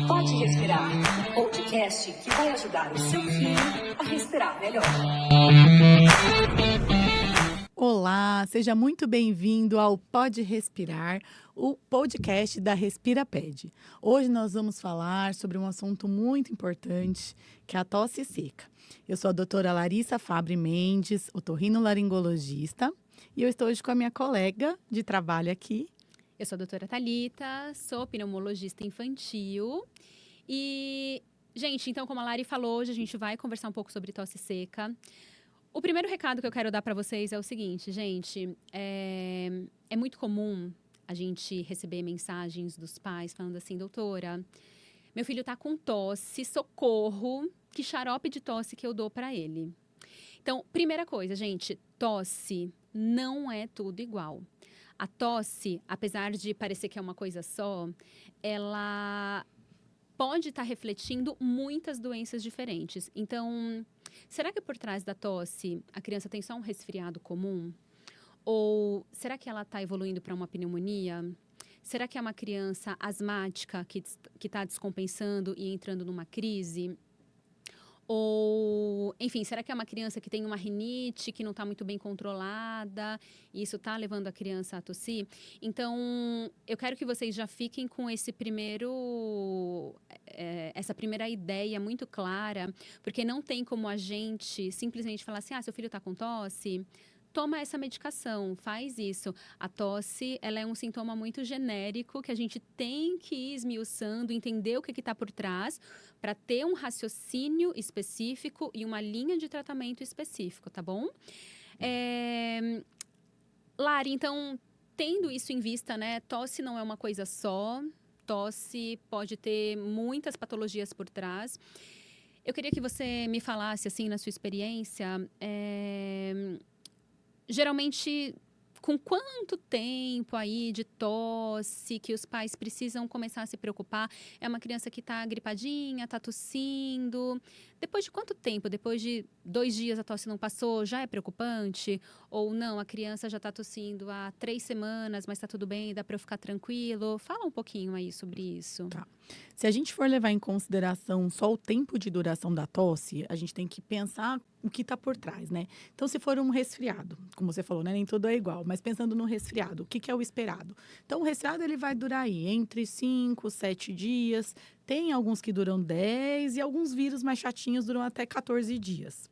Pode Respirar, um podcast que vai ajudar o seu filho a respirar melhor. Olá, seja muito bem-vindo ao Pode Respirar, o podcast da RespiraPed. Hoje nós vamos falar sobre um assunto muito importante, que é a tosse seca. Eu sou a doutora Larissa Fabre Mendes, otorrinolaringologista, e eu estou hoje com a minha colega de trabalho aqui. Eu sou a doutora Thalita, sou pneumologista infantil e, gente, então como a Lari falou, hoje a gente vai conversar um pouco sobre tosse seca. O primeiro recado que eu quero dar para vocês é o seguinte, gente, é muito comum a gente receber mensagens dos pais falando assim, doutora, meu filho tá com tosse, socorro, que xarope de tosse que eu dou para ele? Então, primeira coisa, gente, tosse não é tudo igual. A tosse, apesar de parecer que é uma coisa só, ela pode estar refletindo muitas doenças diferentes. Então, será que por trás da tosse a criança tem só um resfriado comum? Ou será que ela está evoluindo para uma pneumonia? Será que é uma criança asmática que está descompensando e entrando numa crise? Ou, enfim, será que é uma criança que tem uma rinite que não está muito bem controlada e isso está levando a criança a tossir? Então, eu quero que vocês já fiquem com essa primeira ideia muito clara, porque não tem como a gente simplesmente falar assim, seu filho está com tosse? Toma essa medicação, faz isso. A tosse, ela é um sintoma muito genérico que a gente tem que ir esmiuçando, entender o que está por trás, para ter um raciocínio específico e uma linha de tratamento específico, tá bom? Lari, então, tendo isso em vista, né? Tosse não é uma coisa só. Tosse pode ter muitas patologias por trás. Eu queria que você me falasse, assim, na sua experiência, geralmente, com quanto tempo aí de tosse que os pais precisam começar a se preocupar? É uma criança que está gripadinha, está tossindo? Depois de quanto tempo? Depois de 2 dias a tosse não passou, já é preocupante? Ou não, a criança já está tossindo há 3 semanas, mas está tudo bem, dá para eu ficar tranquilo? Fala um pouquinho aí sobre isso. Tá. Se a gente for levar em consideração só o tempo de duração da tosse, a gente tem que pensar o que está por trás, né? Então, se for um resfriado, como você falou, né? Nem tudo é igual, mas pensando no resfriado, o que é o esperado? Então, o resfriado ele vai durar aí entre 5, 7 dias. Tem alguns que duram 10 e alguns vírus mais chatinhos duram até 14 dias.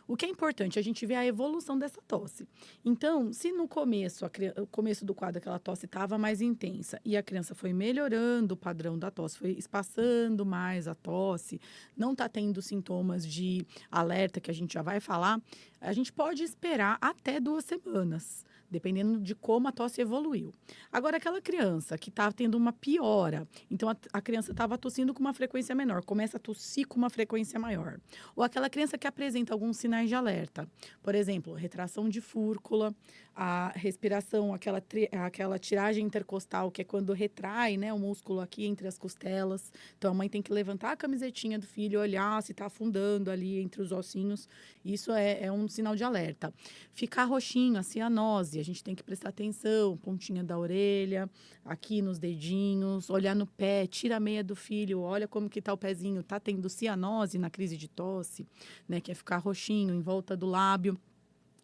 O que é importante, a gente vê a evolução dessa tosse. Então, se no começo, o começo do quadro, aquela tosse estava mais intensa e a criança foi melhorando o padrão da tosse, foi espaçando mais a tosse, não está tendo sintomas de alerta, que a gente já vai falar, a gente pode esperar até 2 semanas, dependendo de como a tosse evoluiu. Agora, aquela criança que está tendo uma piora, então a criança estava tossindo com uma frequência menor, começa a tossir com uma frequência maior. Ou aquela criança que apresenta alguns sinais de alerta. Por exemplo, retração de fúrcula, a respiração, aquela tiragem intercostal, que é quando retrai, né, o músculo aqui entre as costelas. Então, a mãe tem que levantar a camisetinha do filho, olhar se está afundando ali entre os ossinhos. Isso é um sinal de alerta. Ficar roxinho, a cianose, a gente tem que prestar atenção, pontinha da orelha, aqui nos dedinhos, olhar no pé, tira a meia do filho, olha como que está o pezinho, está tendo cianose na crise de tosse, né, que é ficar roxinho em volta do lábio.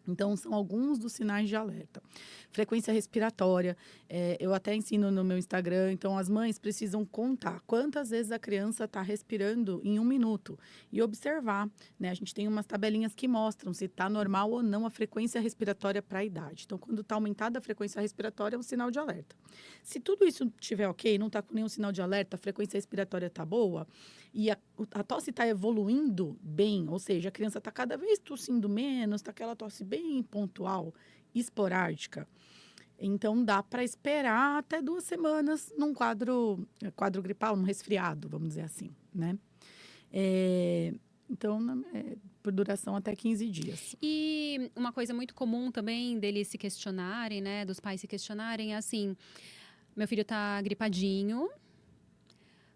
Então, são alguns dos sinais de alerta. Frequência respiratória, eu até ensino no meu Instagram, então as mães precisam contar quantas vezes a criança está respirando em 1 minuto e observar, né? A gente tem umas tabelinhas que mostram se está normal ou não a frequência respiratória para a idade. Então, quando está aumentada a frequência respiratória, é um sinal de alerta. Se tudo isso estiver ok, não está com nenhum sinal de alerta, a frequência respiratória está boa e a tosse está evoluindo bem, ou seja, a criança está cada vez tossindo menos, está aquela tosse bem pontual, esporádica. Então, dá para esperar até 2 semanas num quadro gripal, num resfriado, vamos dizer assim, né? Então, por duração até 15 dias. E uma coisa muito comum também deles se questionarem, né? Dos pais se questionarem é assim, meu filho tá gripadinho,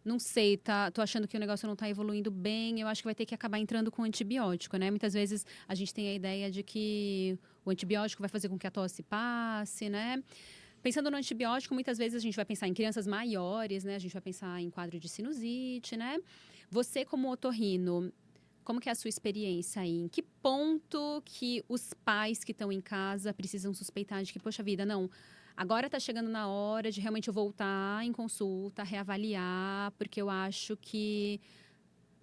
não sei, tô achando que o negócio não tá evoluindo bem, eu acho que vai ter que acabar entrando com antibiótico, né? Muitas vezes a gente tem a ideia de que o antibiótico vai fazer com que a tosse passe, né? Pensando no antibiótico, muitas vezes a gente vai pensar em crianças maiores, né? A gente vai pensar em quadro de sinusite, né? Você, como otorrino, como que é a sua experiência aí? Em que ponto que os pais que estão em casa precisam suspeitar de que, poxa vida, não, agora está chegando na hora de realmente eu voltar em consulta, reavaliar, porque eu acho que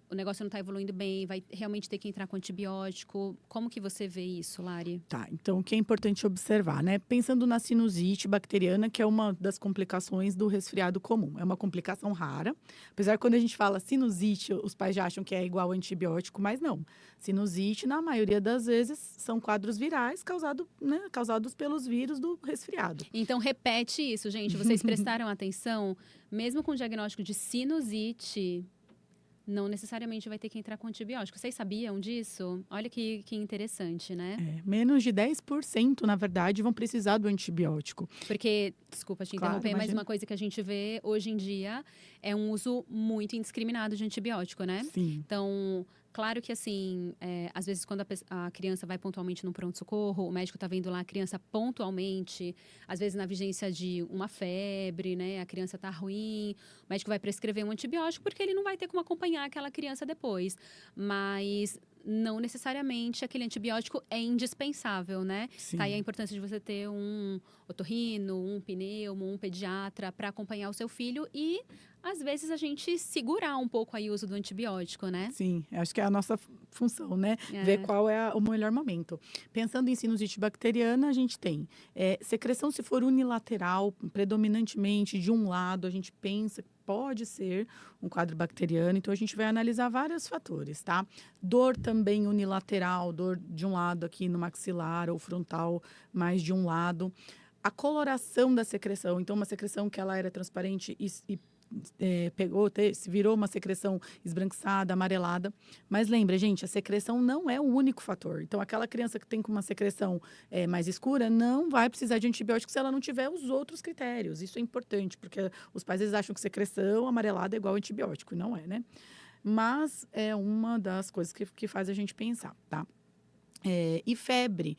o negócio não está evoluindo bem, vai realmente ter que entrar com antibiótico. Como que você vê isso, Lari? Tá, então o que é importante observar, né? Pensando na sinusite bacteriana, que é uma das complicações do resfriado comum. É uma complicação rara. Apesar que quando a gente fala sinusite, os pais já acham que é igual antibiótico, mas não. Sinusite, na maioria das vezes, são quadros virais causados pelos vírus do resfriado. Então, repete isso, gente. Vocês prestaram atenção? Mesmo com o diagnóstico de sinusite, não necessariamente vai ter que entrar com antibiótico. Vocês sabiam disso? Olha que interessante, né? Menos de 10%, na verdade, vão precisar do antibiótico. Porque, desculpa te Claro, interromper, mas imagina. uma coisa que a gente vê hoje em dia é um uso muito indiscriminado de antibiótico, né? Sim. Então, claro que assim, às vezes quando a criança vai pontualmente no pronto-socorro, o médico está vendo lá a criança pontualmente, às vezes na vigência de uma febre, né? A criança está ruim, o médico vai prescrever um antibiótico porque ele não vai ter como acompanhar aquela criança depois. Mas não necessariamente aquele antibiótico é indispensável, né? Sim. Tá aí a importância de você ter um otorrino, um pneumo, um pediatra para acompanhar o seu filho e às vezes a gente segurar um pouco aí o uso do antibiótico, né? Sim, acho que é a nossa função, né? É. Ver qual é o melhor momento. Pensando em sinusite bacteriana, a gente tem secreção, se for unilateral, predominantemente de um lado, a gente pensa que pode ser um quadro bacteriano, então a gente vai analisar vários fatores, tá? Dor também unilateral, dor de um lado aqui no maxilar ou frontal, mais de um lado. A coloração da secreção, então uma secreção que ela era transparente e se virou uma secreção esbranquiçada, amarelada. Mas lembra, gente, a secreção não é o único fator. Então, aquela criança que tem com uma secreção mais escura não vai precisar de antibiótico se ela não tiver os outros critérios. Isso é importante, porque os pais eles acham que secreção amarelada é igual antibiótico, e não é, né? Mas é uma das coisas que faz a gente pensar, tá? E febre,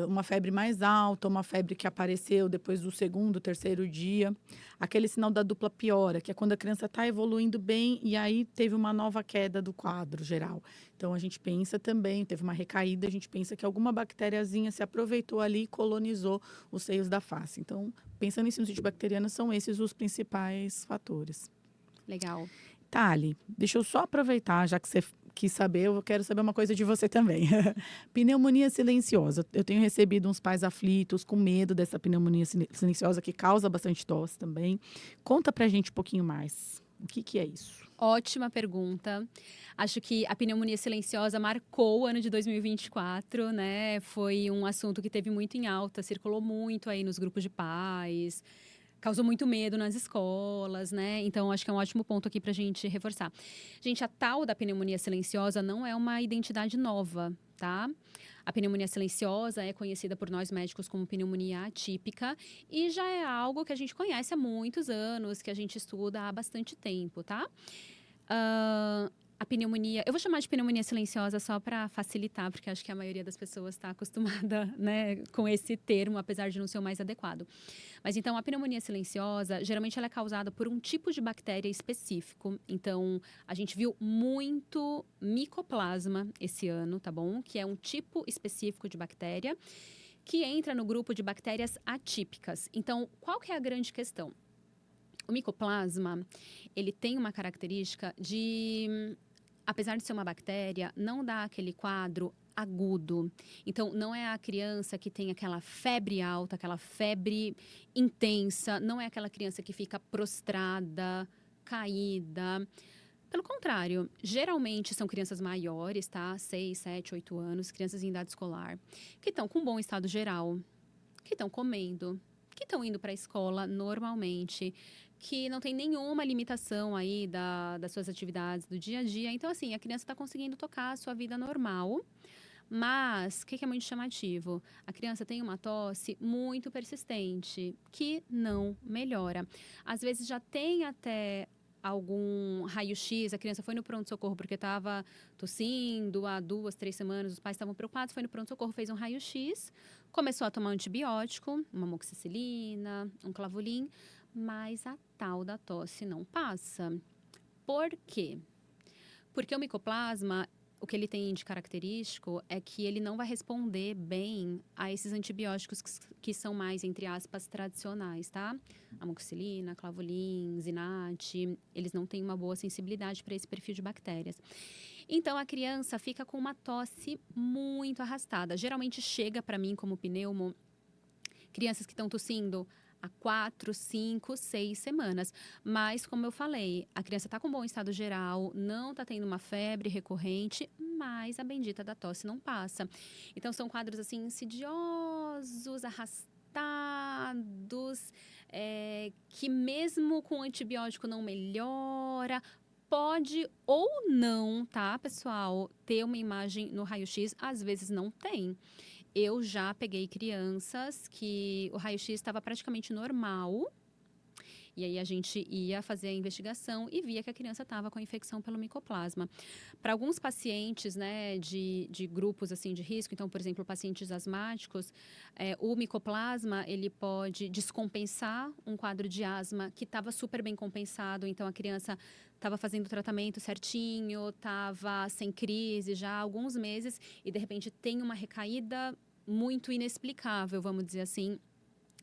uma febre mais alta, uma febre que apareceu depois do segundo, terceiro dia. Aquele sinal da dupla piora, que é quando a criança está evoluindo bem e aí teve uma nova queda do quadro geral. Então, a gente pensa também, teve uma recaída, a gente pensa que alguma bactériazinha se aproveitou ali e colonizou os seios da face. Então, pensando em sinusite bacteriana, são esses os principais fatores. Legal. Thali, deixa eu só aproveitar, já que você quis saber, eu quero saber uma coisa de você também. Pneumonia silenciosa. Eu tenho recebido uns pais aflitos, com medo dessa pneumonia silenciosa, que causa bastante tosse também. Conta pra gente um pouquinho mais. O que é isso? Ótima pergunta. Acho que a pneumonia silenciosa marcou o ano de 2024, né? Foi um assunto que teve muito em alta, circulou muito aí nos grupos de pais, causou muito medo nas escolas, né? Então, acho que é um ótimo ponto aqui para a gente reforçar. Gente, a tal da pneumonia silenciosa não é uma identidade nova, tá? A pneumonia silenciosa é conhecida por nós médicos como pneumonia atípica e já é algo que a gente conhece há muitos anos, que a gente estuda há bastante tempo, tá? A pneumonia, eu vou chamar de pneumonia silenciosa só para facilitar, porque acho que a maioria das pessoas está acostumada, né, com esse termo, apesar de não ser o mais adequado. Mas então, a pneumonia silenciosa, geralmente ela é causada por um tipo de bactéria específico. Então, a gente viu muito micoplasma esse ano, tá bom? Que é um tipo específico de bactéria que entra no grupo de bactérias atípicas. Então, qual que é a grande questão? O micoplasma, ele tem uma característica de, apesar de ser uma bactéria, não dá aquele quadro agudo. Então, não é a criança que tem aquela febre alta, aquela febre intensa, não é aquela criança que fica prostrada, caída. Pelo contrário, geralmente são crianças maiores, tá? 6, 7, 8 anos, crianças em idade escolar, que estão com bom estado geral, que estão comendo, que estão indo para a escola normalmente, que não tem nenhuma limitação aí das suas atividades do dia a dia. Então, assim, a criança está conseguindo tocar a sua vida normal. Mas, o que é muito chamativo? A criança tem uma tosse muito persistente, que não melhora. Às vezes já tem até algum raio-x, a criança foi no pronto-socorro porque estava tossindo há 2, 3 semanas, os pais estavam preocupados, foi no pronto-socorro, fez um raio-x, começou a tomar um antibiótico, uma amoxicilina, um Clavolin, mas a tal da tosse não passa. Por quê? Porque o micoplasma, o que ele tem de característico é que ele não vai responder bem a esses antibióticos que são mais, entre aspas, tradicionais, tá? Amoxicilina, Clavolin, Zinat, eles não têm uma boa sensibilidade para esse perfil de bactérias. Então, a criança fica com uma tosse muito arrastada. Geralmente chega para mim como pneumo, crianças que estão tossindo há 4, 5, 6 semanas. Mas, como eu falei, a criança está com bom estado geral, não está tendo uma febre recorrente, mas a bendita da tosse não passa. Então, são quadros, assim, insidiosos, arrastados, que mesmo com antibiótico não melhora. Pode ou não, tá, pessoal, ter uma imagem no raio-x, às vezes não tem. Eu já peguei crianças que o raio-x estava praticamente normal. E aí a gente ia fazer a investigação e via que a criança estava com a infecção pelo micoplasma. Para alguns pacientes, né, de grupos assim de risco, então, por exemplo, pacientes asmáticos, o micoplasma ele pode descompensar um quadro de asma que estava super bem compensado. Então, a criança estava fazendo o tratamento certinho, estava sem crise já há alguns meses e, de repente, tem uma recaída muito inexplicável, vamos dizer assim.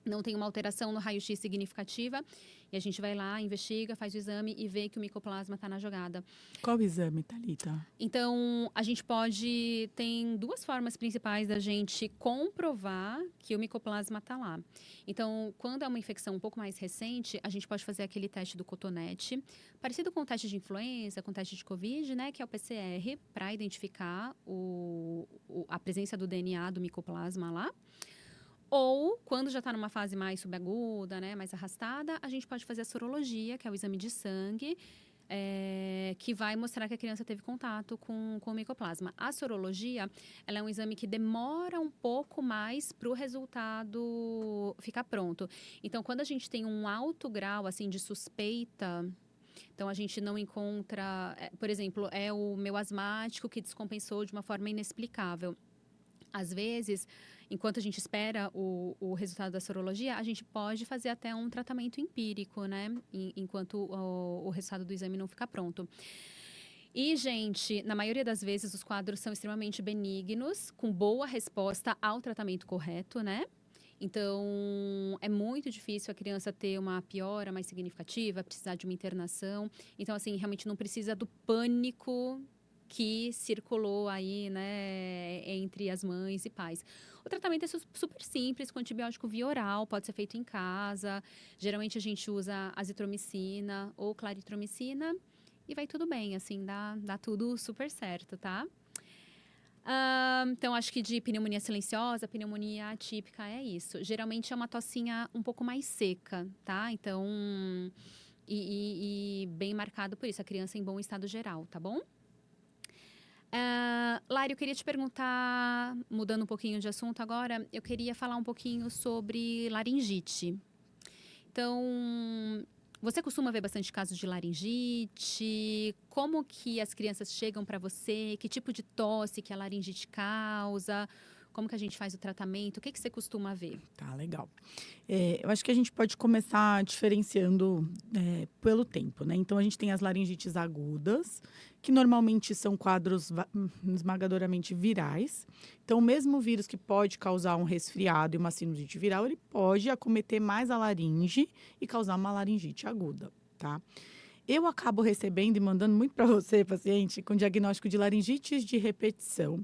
Não tem uma alteração no raio-x significativa e a gente vai lá, investiga, faz o exame e vê que o micoplasma está na jogada. Qual o exame, Thalita? Então, a gente pode... Tem 2 formas principais da gente comprovar que o micoplasma está lá. Então, quando é uma infecção um pouco mais recente, a gente pode fazer aquele teste do cotonete, parecido com o teste de influenza, com o teste de Covid, né? Que é o PCR, para identificar a presença do DNA do micoplasma lá. Ou, quando já está numa fase mais subaguda, né, mais arrastada, a gente pode fazer a sorologia, que é o exame de sangue, que vai mostrar que a criança teve contato com o micoplasma. A sorologia, ela é um exame que demora um pouco mais para o resultado ficar pronto. Então, quando a gente tem um alto grau, assim, de suspeita... Então, a gente não encontra... por exemplo, é o meu asmático que descompensou de uma forma inexplicável. Às vezes, enquanto a gente espera o resultado da sorologia, a gente pode fazer até um tratamento empírico, né? Enquanto o resultado do exame não ficar pronto. E, gente, na maioria das vezes, os quadros são extremamente benignos, com boa resposta ao tratamento correto, né? Então, é muito difícil a criança ter uma piora mais significativa, precisar de uma internação. Então, assim, realmente não precisa do pânico que circulou aí, né, entre as mães e pais. O tratamento é super simples, com antibiótico via oral, pode ser feito em casa. Geralmente a gente usa azitromicina ou claritromicina e vai tudo bem, assim, dá tudo super certo, tá? Então, acho que de pneumonia silenciosa, pneumonia atípica é isso. Geralmente é uma tossinha um pouco mais seca, tá? Então, e bem marcado por isso, a criança em bom estado geral, tá bom? Lari, eu queria te perguntar, mudando um pouquinho de assunto agora, eu queria falar um pouquinho sobre laringite. Então, você costuma ver bastante casos de laringite? Como que as crianças chegam para você? Que tipo de tosse que a laringite causa? Como que a gente faz o tratamento? O que você costuma ver? Tá, legal. Eu acho que a gente pode começar diferenciando pelo tempo, né? Então, a gente tem as laringites agudas, que normalmente são quadros esmagadoramente virais. Então, o mesmo vírus que pode causar um resfriado e uma sinusite viral, ele pode acometer mais a laringe e causar uma laringite aguda, tá? Eu acabo recebendo e mandando muito para você, paciente, com diagnóstico de laringites de repetição.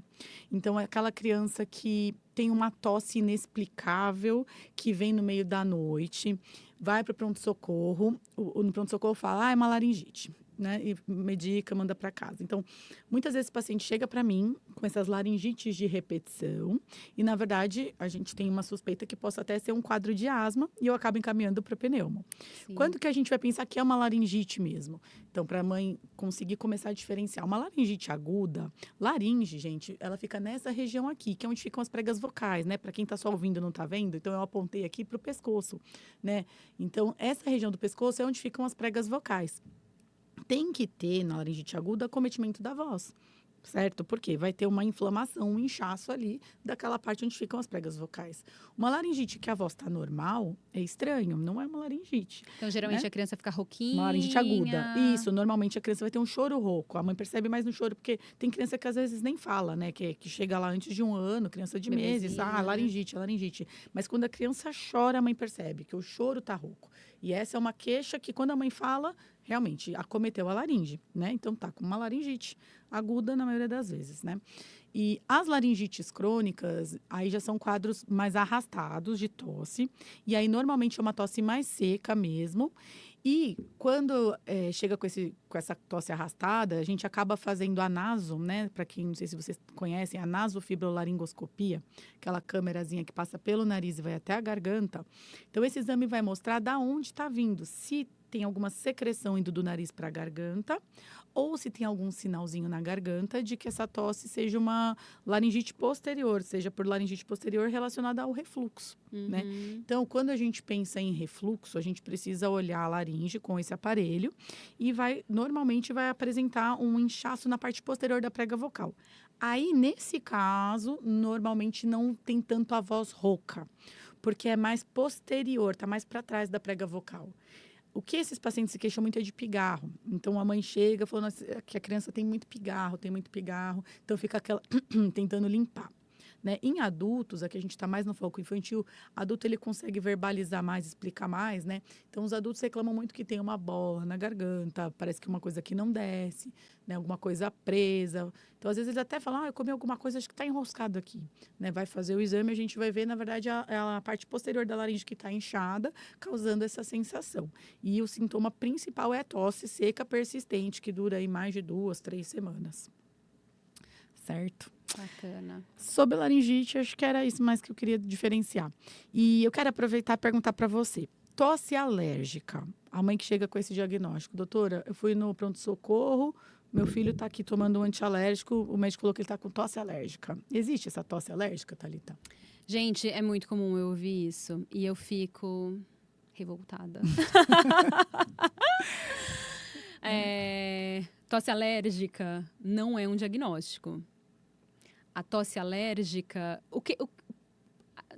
Então, é aquela criança que tem uma tosse inexplicável, que vem no meio da noite, vai para o pronto-socorro, no pronto-socorro fala, é uma laringite, né? E medica, manda para casa. Então, muitas vezes o paciente chega para mim com essas laringites de repetição e, na verdade, a gente tem uma suspeita que possa até ser um quadro de asma e eu acabo encaminhando para o pneumo. Sim. Quando que a gente vai pensar que é uma laringite mesmo? Então, para a mãe conseguir começar a diferenciar. Uma laringite aguda, laringe, gente, ela fica nessa região aqui, que é onde ficam as pregas vocais, né? Para quem está só ouvindo e não está vendo, então eu apontei aqui para o pescoço, né? Então, essa região do pescoço é onde ficam as pregas vocais. tem que ter, na laringite aguda, acometimento da voz. Certo? Porque vai ter uma inflamação, um inchaço ali daquela parte onde ficam as pregas vocais. Uma laringite que a voz está normal é estranho, não é uma laringite. Então, geralmente, né? a criança fica rouquinha. Uma laringite aguda. Isso, normalmente a criança vai ter um choro rouco. A mãe percebe mais no choro, porque tem criança que às vezes nem fala, né? Que chega lá antes de 1 ano, criança de meses. Bebezinha, Ah, né? laringite, laringite. Mas quando a criança chora, a mãe percebe que o choro tá rouco. E essa é uma queixa que quando a mãe fala, realmente acometeu a laringe, né? Então tá com uma laringite aguda na maioria das vezes, né? E as laringites crônicas, aí já são quadros mais arrastados de tosse. E aí, normalmente, é uma tosse mais seca mesmo. E quando chega com essa tosse arrastada, a gente acaba fazendo a naso, né? Para quem, não sei se vocês conhecem, a nasofibrolaringoscopia, aquela câmerazinha que passa pelo nariz e vai até a garganta. Então, esse exame vai mostrar da onde está vindo. Se tem alguma secreção indo do nariz para a garganta, ou se tem algum sinalzinho na garganta de que essa tosse seja uma laringite posterior, seja por laringite posterior relacionada ao refluxo, né? Então, quando a gente pensa em refluxo, a gente precisa olhar a laringe com esse aparelho e normalmente vai apresentar um inchaço na parte posterior da prega vocal. Aí, nesse caso, normalmente não tem tanto a voz rouca, porque é mais posterior, está mais para trás da prega vocal. O que esses pacientes se queixam muito é de pigarro. Então, a mãe chega falando que a criança tem muito pigarro. Então, fica aquela tentando limpar. Né? Em adultos, aqui a gente está mais no foco infantil, adulto ele consegue verbalizar mais, explicar mais, né? Então, os adultos reclamam muito que tem uma bola na garganta, parece que uma coisa que não desce, né? Alguma coisa presa. Então, às vezes, eles até falam, eu comi alguma coisa, acho que está enroscado aqui. Né? Vai fazer o exame, a gente vai ver, na verdade, a parte posterior da laringe que está inchada, causando essa sensação. E o sintoma principal é a tosse seca persistente, que dura aí mais de 2, 3 semanas. Certo? Bacana. Sobre laringite, acho que era isso mais que eu queria diferenciar. E eu quero aproveitar e perguntar para você. Tosse alérgica. A mãe que chega com esse diagnóstico. Doutora, eu fui no pronto-socorro, meu filho está aqui tomando um antialérgico, o médico falou que ele está com tosse alérgica. Existe essa tosse alérgica, Thalita? Gente, é muito comum eu ouvir isso. E eu fico revoltada. Tosse alérgica não é um diagnóstico. A tosse alérgica,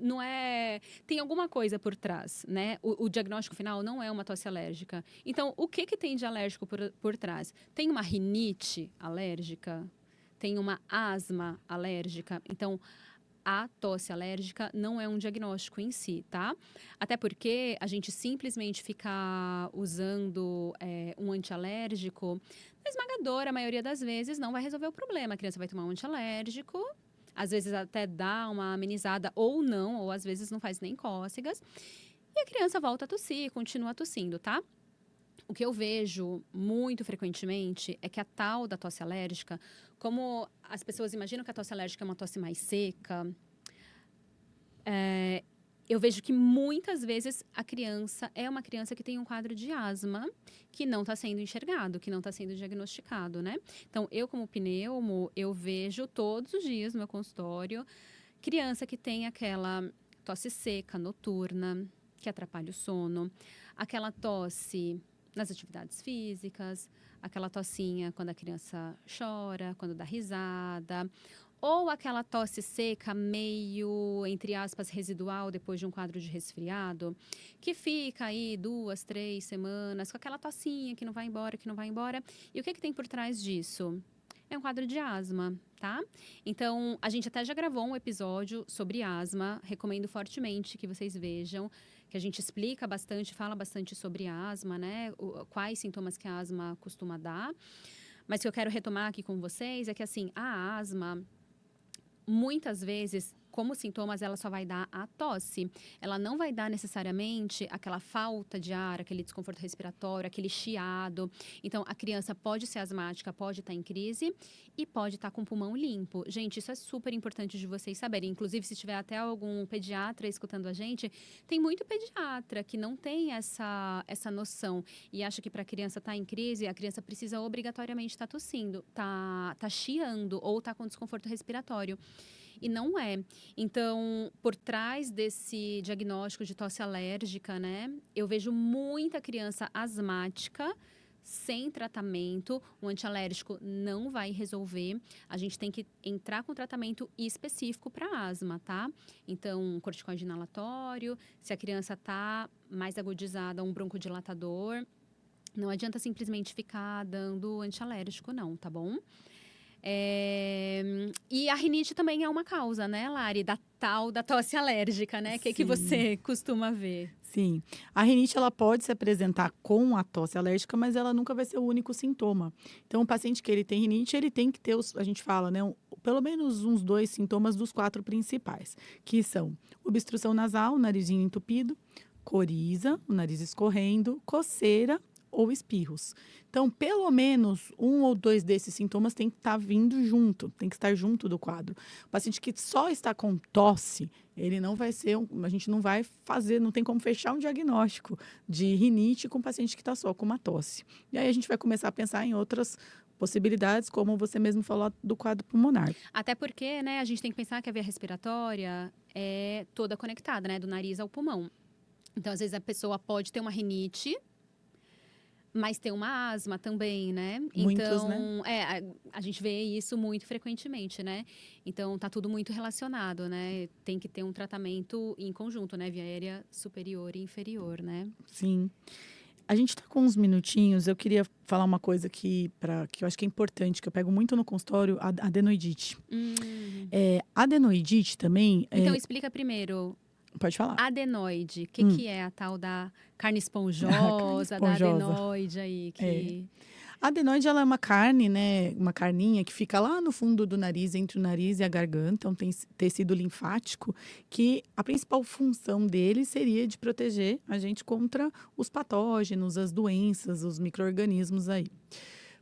não é, tem alguma coisa por trás, né? O diagnóstico final não é uma tosse alérgica. Então, o que tem de alérgico por trás? Tem uma rinite alérgica? Tem uma asma alérgica? Então, a tosse alérgica não é um diagnóstico em si, tá? Até porque a gente simplesmente ficar usando um antialérgico, na esmagadora maioria das vezes, não vai resolver o problema. A criança vai tomar um antialérgico, às vezes até dá uma amenizada ou não, ou às vezes não faz nem cócegas, e a criança volta a tossir, continua tossindo, tá? O que eu vejo muito frequentemente é que a tal da tosse alérgica, como as pessoas imaginam que a tosse alérgica é uma tosse mais seca, eu vejo que muitas vezes a criança é uma criança que tem um quadro de asma que não está sendo enxergado, que não está sendo diagnosticado, né? Então, eu como pneumo, eu vejo todos os dias no meu consultório criança que tem aquela tosse seca noturna, que atrapalha o sono, aquela tosse nas atividades físicas, aquela tossinha quando a criança chora, quando dá risada, ou aquela tosse seca meio, entre aspas, residual depois de um quadro de resfriado, que fica aí 2, 3 semanas com aquela tossinha que não vai embora, que não vai embora. E o que tem por trás disso? É um quadro de asma, tá? Então, a gente até já gravou um episódio sobre asma, recomendo fortemente que vocês vejam, que a gente explica bastante, fala bastante sobre asma, né? Quais sintomas que a asma costuma dar. Mas o que eu quero retomar aqui com vocês é que, assim, a asma, muitas vezes, como sintomas, ela só vai dar a tosse. Ela não vai dar necessariamente aquela falta de ar, aquele desconforto respiratório, aquele chiado. Então, a criança pode ser asmática, pode estar em crise e pode estar com o pulmão limpo. Gente, isso é super importante de vocês saberem. Inclusive, se tiver até algum pediatra escutando a gente, tem muito pediatra que não tem essa noção e acha que para a criança estar em crise, a criança precisa obrigatoriamente estar tossindo, tá chiando ou tá com desconforto respiratório. E não é. Então, por trás desse diagnóstico de tosse alérgica, né, eu vejo muita criança asmática sem tratamento, o antialérgico não vai resolver. A gente tem que entrar com tratamento específico para asma, tá? Então, um corticoide inalatório, se a criança tá mais agudizada, um broncodilatador. Não adianta simplesmente ficar dando antialérgico, não, tá bom? E a rinite também é uma causa, né, Lari? Da tal da tosse alérgica, né? O que Sim. você costuma ver? Sim. A rinite, ela pode se apresentar com a tosse alérgica, mas ela nunca vai ser o único sintoma. Então, o paciente que ele tem rinite, ele tem que ter, a gente fala, né? Pelo menos uns 2 sintomas dos 4 principais, que são obstrução nasal, narizinho entupido, coriza, o nariz escorrendo, coceira ou espirros. Então, pelo menos 1 ou 2 desses sintomas tem que estar vindo junto, tem que estar junto do quadro. O paciente que só está com tosse, ele não vai ser, a gente não vai fazer, não tem como fechar um diagnóstico de rinite com o paciente que está só com uma tosse. E aí a gente vai começar a pensar em outras possibilidades, como você mesmo falou do quadro pulmonar. Até porque, né, a gente tem que pensar que a via respiratória é toda conectada, né, do nariz ao pulmão. Então, às vezes a pessoa pode ter uma rinite, mas tem uma asma também, né? Muitos, então, né? a gente vê isso muito frequentemente, né? Então, tá tudo muito relacionado, né? Tem que ter um tratamento em conjunto, né? Via aérea superior e inferior, né? Sim. A gente está com uns minutinhos. Eu queria falar uma coisa que eu acho que é importante, que eu pego muito no consultório, a adenoidite. A adenoidite também. Então, explica primeiro. Pode falar. Adenoide, o que é a tal da carne esponjosa, da adenoide aí? A adenoide, ela é uma carne, né? Uma carninha que fica lá no fundo do nariz, entre o nariz e a garganta. Então, tem tecido linfático, que a principal função dele seria de proteger a gente contra os patógenos, as doenças, os micro-organismos aí.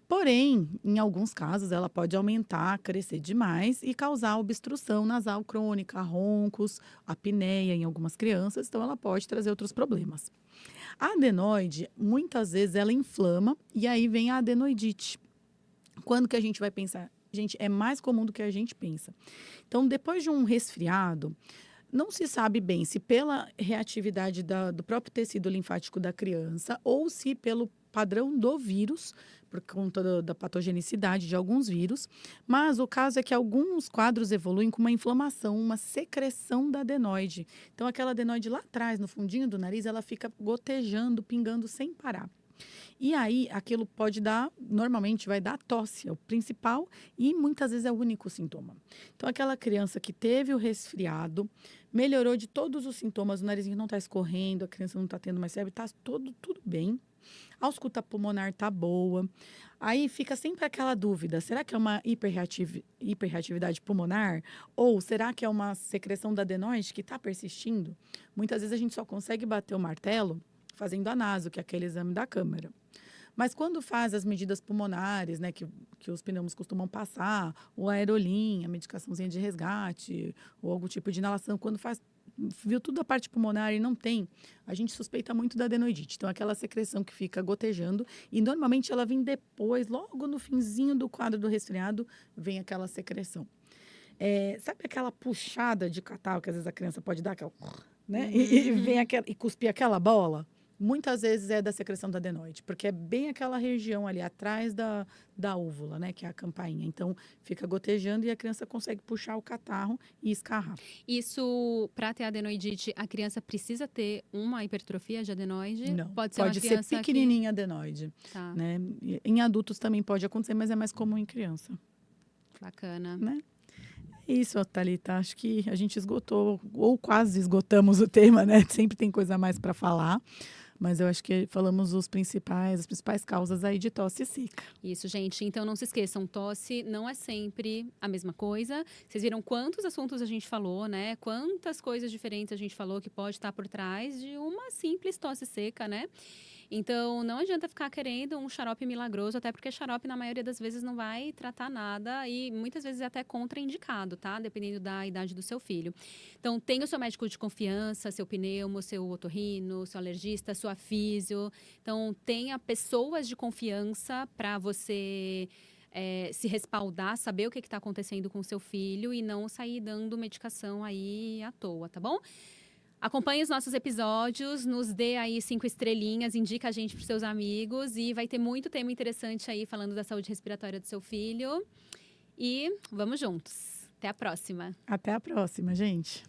Porém, em alguns casos, ela pode aumentar, crescer demais e causar obstrução nasal crônica, roncos, apneia em algumas crianças. Então, ela pode trazer outros problemas. A adenoide, muitas vezes, ela inflama e aí vem a adenoidite. Quando que a gente vai pensar? Gente, é mais comum do que a gente pensa. Então, depois de um resfriado, não se sabe bem se pela reatividade do próprio tecido linfático da criança ou se pelo padrão do vírus, por conta da patogenicidade de alguns vírus. Mas o caso é que alguns quadros evoluem com uma inflamação, uma secreção da adenoide. Então, aquela adenoide lá atrás, no fundinho do nariz, ela fica gotejando, pingando sem parar. E aí, aquilo pode dar, normalmente vai dar tosse, é o principal e muitas vezes é o único sintoma. Então, aquela criança que teve o resfriado, melhorou de todos os sintomas, o narizinho não está escorrendo, a criança não está tendo mais febre, está tudo bem. A ausculta pulmonar está boa. Aí fica sempre aquela dúvida, será que é uma hiperreatividade pulmonar? Ou será que é uma secreção da adenoide que está persistindo? Muitas vezes a gente só consegue bater o martelo fazendo a naso, que é aquele exame da câmara. Mas quando faz as medidas pulmonares, né, que os pneumos costumam passar, o aerolim, a medicaçãozinha de resgate, ou algum tipo de inalação, quando faz, viu tudo a parte pulmonar e não tem, a gente suspeita muito da adenoidite. Então, aquela secreção que fica gotejando, e normalmente ela vem depois, logo no finzinho do quadro do resfriado, vem aquela secreção. Sabe aquela puxada de catarro que às vezes a criança pode dar, aquela, né? E vem aquela, e cuspir aquela bola? Muitas vezes é da secreção da adenoide, porque é bem aquela região ali atrás da úvula, né, que é a campainha. Então, fica gotejando e a criança consegue puxar o catarro e escarrar. Isso, para ter adenoidite, a criança precisa ter uma hipertrofia de adenoide? Não, pode ser pequenininha a adenoide. Tá. Né? Em adultos também pode acontecer, mas é mais comum em criança. Bacana. Né? É isso, Thalita. Acho que a gente esgotou, ou quase esgotamos o tema, né? Sempre tem coisa a mais para falar. Mas eu acho que falamos as principais causas aí de tosse seca. Isso, gente. Então, não se esqueçam, tosse não é sempre a mesma coisa. Vocês viram quantos assuntos a gente falou, né? Quantas coisas diferentes a gente falou que pode estar por trás de uma simples tosse seca, né? Então, não adianta ficar querendo um xarope milagroso, até porque xarope, na maioria das vezes, não vai tratar nada e muitas vezes é até contraindicado, tá? Dependendo da idade do seu filho. Então, tenha o seu médico de confiança, seu pneumo, seu otorrino, seu alergista, sua físio. Então, tenha pessoas de confiança para você se respaldar, saber o que está acontecendo com o seu filho e não sair dando medicação aí à toa, tá bom? Acompanhe os nossos episódios, nos dê aí 5 estrelinhas, indica a gente para seus amigos. E vai ter muito tema interessante aí falando da saúde respiratória do seu filho. E vamos juntos. Até a próxima. Até a próxima, gente.